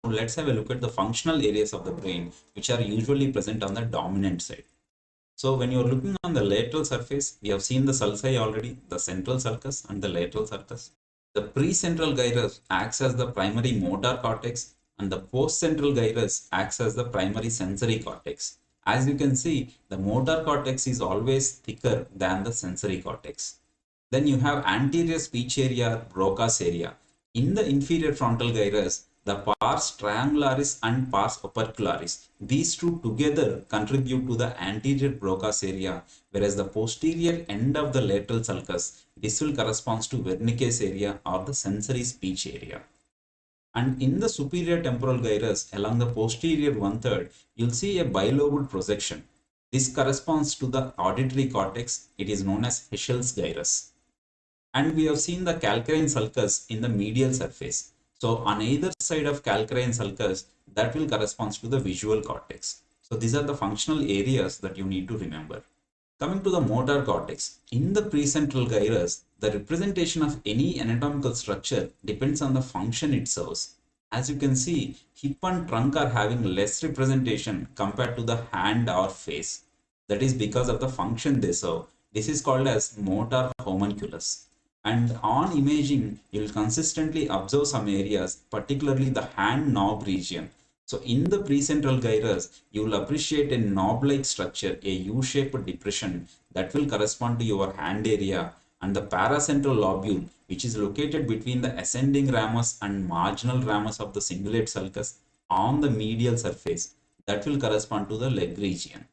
let's have a look at the functional areas of the brain, which are usually present on the dominant side. So when you're looking on the lateral surface, we have seen the sulci already, the central sulcus and the lateral sulcus. The precentral gyrus acts as the primary motor cortex and the postcentral gyrus acts as the primary sensory cortex. As you can see, the motor cortex is always thicker than the sensory cortex. Then you have anterior speech area, Broca's area. In the inferior frontal gyrus, the pars triangularis and pars opercularis, these two together contribute to the anterior Broca's area, whereas the posterior end of the lateral sulcus, this will correspond to Wernicke's area or the sensory speech area. And in the superior temporal gyrus, along the posterior 1/3, you'll see a bilobed projection. This corresponds to the auditory cortex. It is known as Heschel's gyrus. And we have seen the calcarine sulcus in the medial surface. So on either side of calcarine sulcus, that will correspond to the visual cortex. So these are the functional areas that you need to remember. Coming to the motor cortex, in the precentral gyrus, the representation of any anatomical structure depends on the function it serves. As you can see, hip and trunk are having less representation compared to the hand or face. That is because of the function they serve. This is called as motor homunculus. And on imaging, you will consistently observe some areas, particularly the hand knob region. So in the precentral gyrus, you will appreciate a knob-like structure, a U-shaped depression that will correspond to your hand area, and the paracentral lobule, which is located between the ascending ramus and marginal ramus of the cingulate sulcus on the medial surface, that will correspond to the leg region.